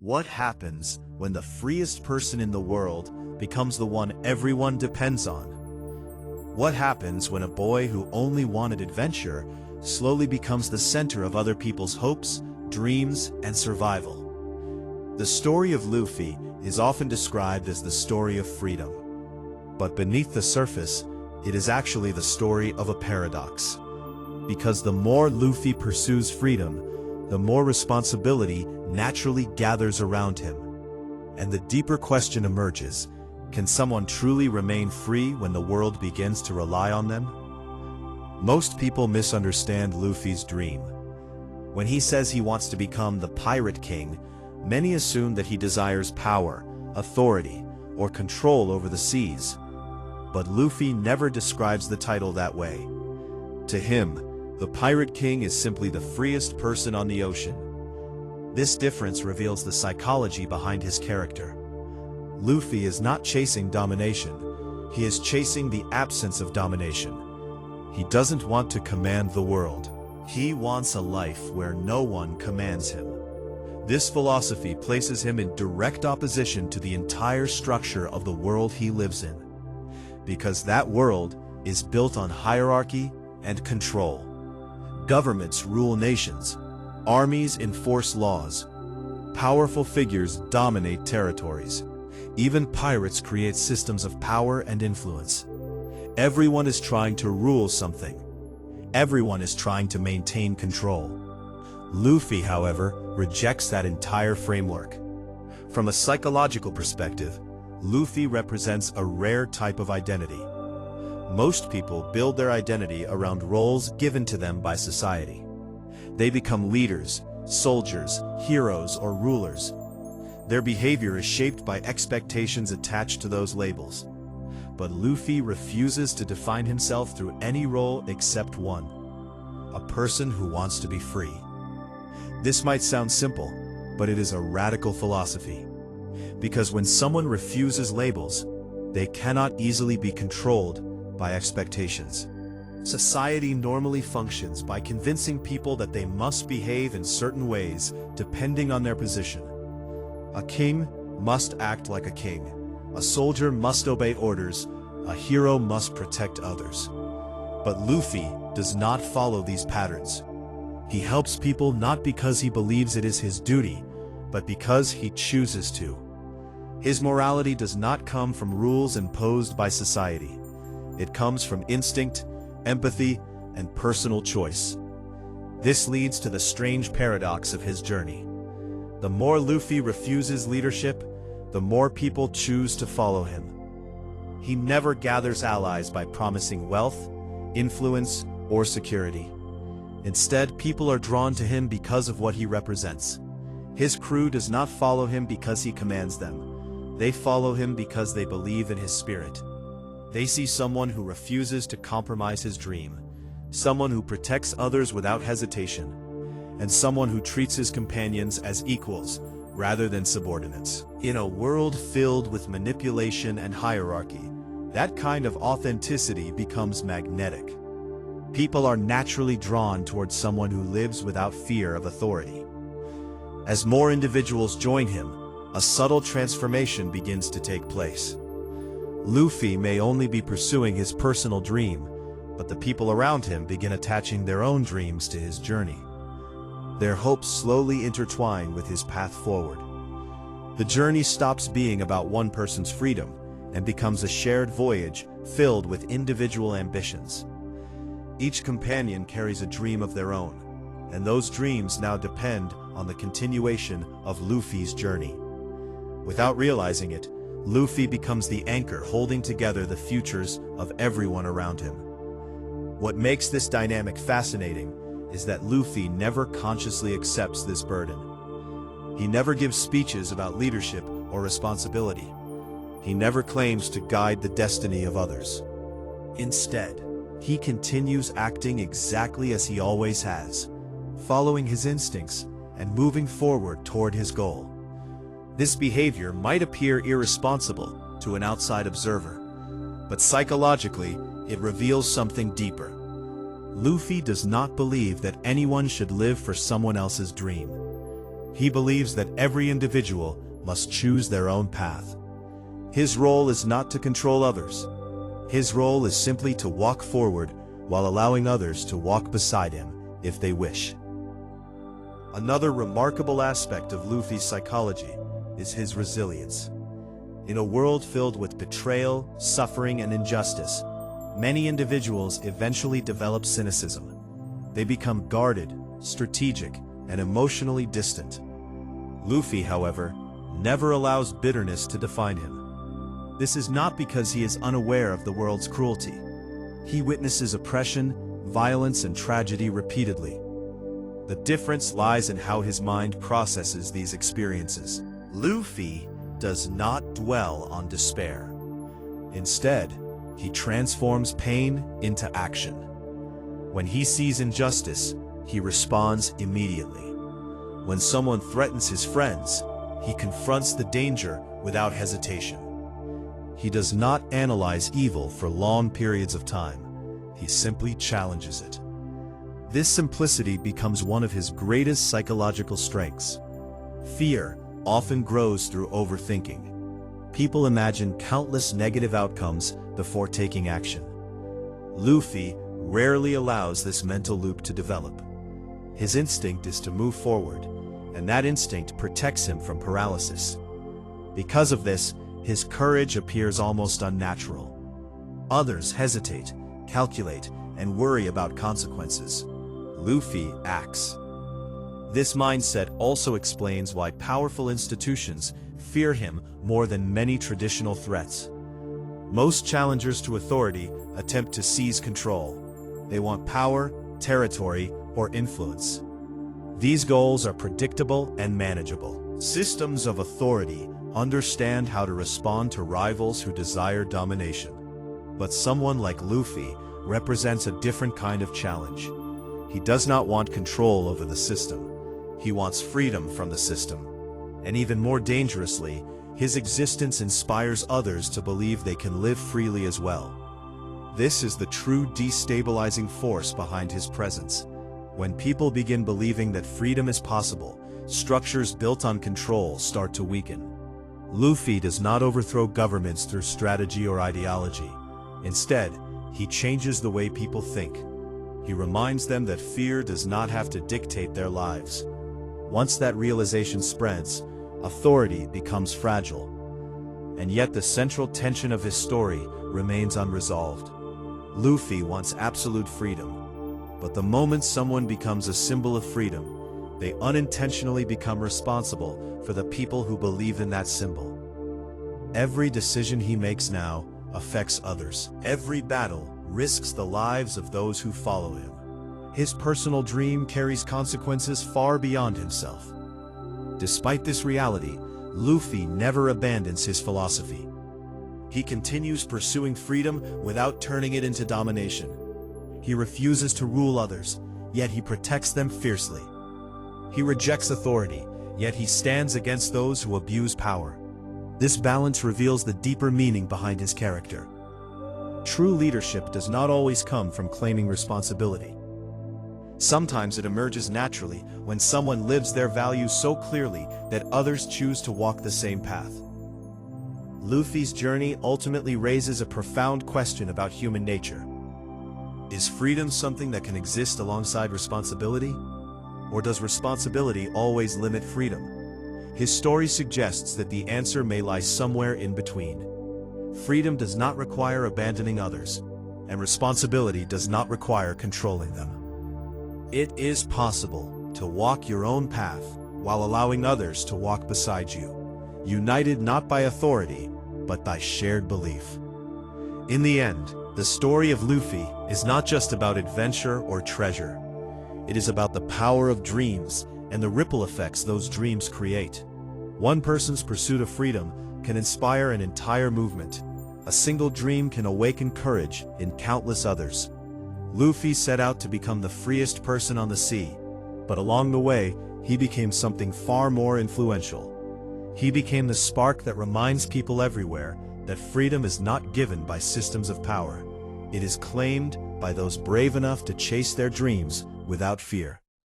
What happens when the freest person in the world becomes the one everyone depends on? What happens when a boy who only wanted adventure slowly becomes the center of other people's hopes, dreams, and survival? The story of Luffy is often described as the story of freedom. But beneath the surface, it is actually the story of a paradox. Because the more Luffy pursues freedom, the more responsibility naturally gathers around him. And the deeper question emerges: can someone truly remain free when the world begins to rely on them? Most people misunderstand Luffy's dream. When he says he wants to become the Pirate King, many assume that he desires power, authority, or control over the seas. But Luffy never describes the title that way. To him, the Pirate King is simply the freest person on the ocean. This difference reveals the psychology behind his character. Luffy is not chasing domination. He is chasing the absence of domination. He doesn't want to command the world. He wants a life where no one commands him. This philosophy places him in direct opposition to the entire structure of the world he lives in. Because that world is built on hierarchy and control. Governments rule nations. Armies enforce laws. Powerful figures dominate territories. Even pirates create systems of power and influence. Everyone is trying to rule something. Everyone is trying to maintain control. Luffy, however, rejects that entire framework. From a psychological perspective, Luffy represents a rare type of identity. Most people build their identity around roles given to them by society. They become leaders, soldiers, heroes, or rulers. Their behavior is shaped by expectations attached to those labels. But Luffy refuses to define himself through any role except one: a person who wants to be free. This might sound simple, but it is a radical philosophy. Because when someone refuses labels, they cannot easily be controlled by expectations. Society normally functions by convincing people that they must behave in certain ways depending on their position. A king must act like a king. A soldier must obey orders. A hero must protect others. But Luffy does not follow these patterns. He helps people not because he believes it is his duty, but because he chooses to. His morality does not come from rules imposed by society. It comes from instinct, empathy, and personal choice. This leads to the strange paradox of his journey. The more Luffy refuses leadership, the more people choose to follow him. He never gathers allies by promising wealth, influence, or security. Instead, people are drawn to him because of what he represents. His crew does not follow him because he commands them. They follow him because they believe in his spirit. They see someone who refuses to compromise his dream, someone who protects others without hesitation, and someone who treats his companions as equals rather than subordinates. In a world filled with manipulation and hierarchy, that kind of authenticity becomes magnetic. People are naturally drawn towards someone who lives without fear of authority. As more individuals join him, a subtle transformation begins to take place. Luffy may only be pursuing his personal dream, but the people around him begin attaching their own dreams to his journey. Their hopes slowly intertwine with his path forward. The journey stops being about one person's freedom and becomes a shared voyage filled with individual ambitions. Each companion carries a dream of their own, and those dreams now depend on the continuation of Luffy's journey. Without realizing it, Luffy becomes the anchor holding together the futures of everyone around him. What makes this dynamic fascinating is that Luffy never consciously accepts this burden. He never gives speeches about leadership or responsibility. He never claims to guide the destiny of others. Instead, he continues acting exactly as he always has, following his instincts and moving forward toward his goal. This behavior might appear irresponsible to an outside observer, but psychologically, it reveals something deeper. Luffy does not believe that anyone should live for someone else's dream. He believes that every individual must choose their own path. His role is not to control others. His role is simply to walk forward while allowing others to walk beside him if they wish. Another remarkable aspect of Luffy's psychology is his resilience. In a world filled with betrayal, suffering, and injustice, many individuals eventually develop cynicism. They become guarded, strategic, and emotionally distant. Luffy, however, never allows bitterness to define him. This is not because he is unaware of the world's cruelty. He witnesses oppression, violence, and tragedy repeatedly. The difference lies in how his mind processes these experiences. Luffy does not dwell on despair. Instead, he transforms pain into action. When he sees injustice, he responds immediately. When someone threatens his friends, he confronts the danger without hesitation. He does not analyze evil for long periods of time. He simply challenges it. This simplicity becomes one of his greatest psychological strengths. Fear often grows through overthinking. People imagine countless negative outcomes before taking action. Luffy rarely allows this mental loop to develop. His instinct is to move forward, and that instinct protects him from paralysis. Because of this, his courage appears almost unnatural. Others hesitate, calculate, and worry about consequences. Luffy acts. This mindset also explains why powerful institutions fear him more than many traditional threats. Most challengers to authority attempt to seize control. They want power, territory, or influence. These goals are predictable and manageable. Systems of authority understand how to respond to rivals who desire domination. But someone like Luffy represents a different kind of challenge. He does not want control over the system. He wants freedom from the system. And even more dangerously, his existence inspires others to believe they can live freely as well. This is the true destabilizing force behind his presence. When people begin believing that freedom is possible, structures built on control start to weaken. Luffy does not overthrow governments through strategy or ideology. Instead, he changes the way people think. He reminds them that fear does not have to dictate their lives. Once that realization spreads, authority becomes fragile. And yet the central tension of his story remains unresolved. Luffy wants absolute freedom. But the moment someone becomes a symbol of freedom, they unintentionally become responsible for the people who believe in that symbol. Every decision he makes now affects others. Every battle risks the lives of those who follow him. His personal dream carries consequences far beyond himself. Despite this reality, Luffy never abandons his philosophy. He continues pursuing freedom without turning it into domination. He refuses to rule others, yet he protects them fiercely. He rejects authority, yet he stands against those who abuse power. This balance reveals the deeper meaning behind his character. True leadership does not always come from claiming responsibility. Sometimes it emerges naturally when someone lives their values so clearly that others choose to walk the same path. Luffy's journey ultimately raises a profound question about human nature. Is freedom something that can exist alongside responsibility? Or does responsibility always limit freedom? His story suggests that the answer may lie somewhere in between. Freedom does not require abandoning others, and responsibility does not require controlling them. It is possible to walk your own path while allowing others to walk beside you, united not by authority, but by shared belief. In the end, the story of Luffy is not just about adventure or treasure. It is about the power of dreams and the ripple effects those dreams create. One person's pursuit of freedom can inspire an entire movement. A single dream can awaken courage in countless others. Luffy set out to become the freest person on the sea, but along the way, he became something far more influential. He became the spark that reminds people everywhere that freedom is not given by systems of power. It is claimed by those brave enough to chase their dreams without fear.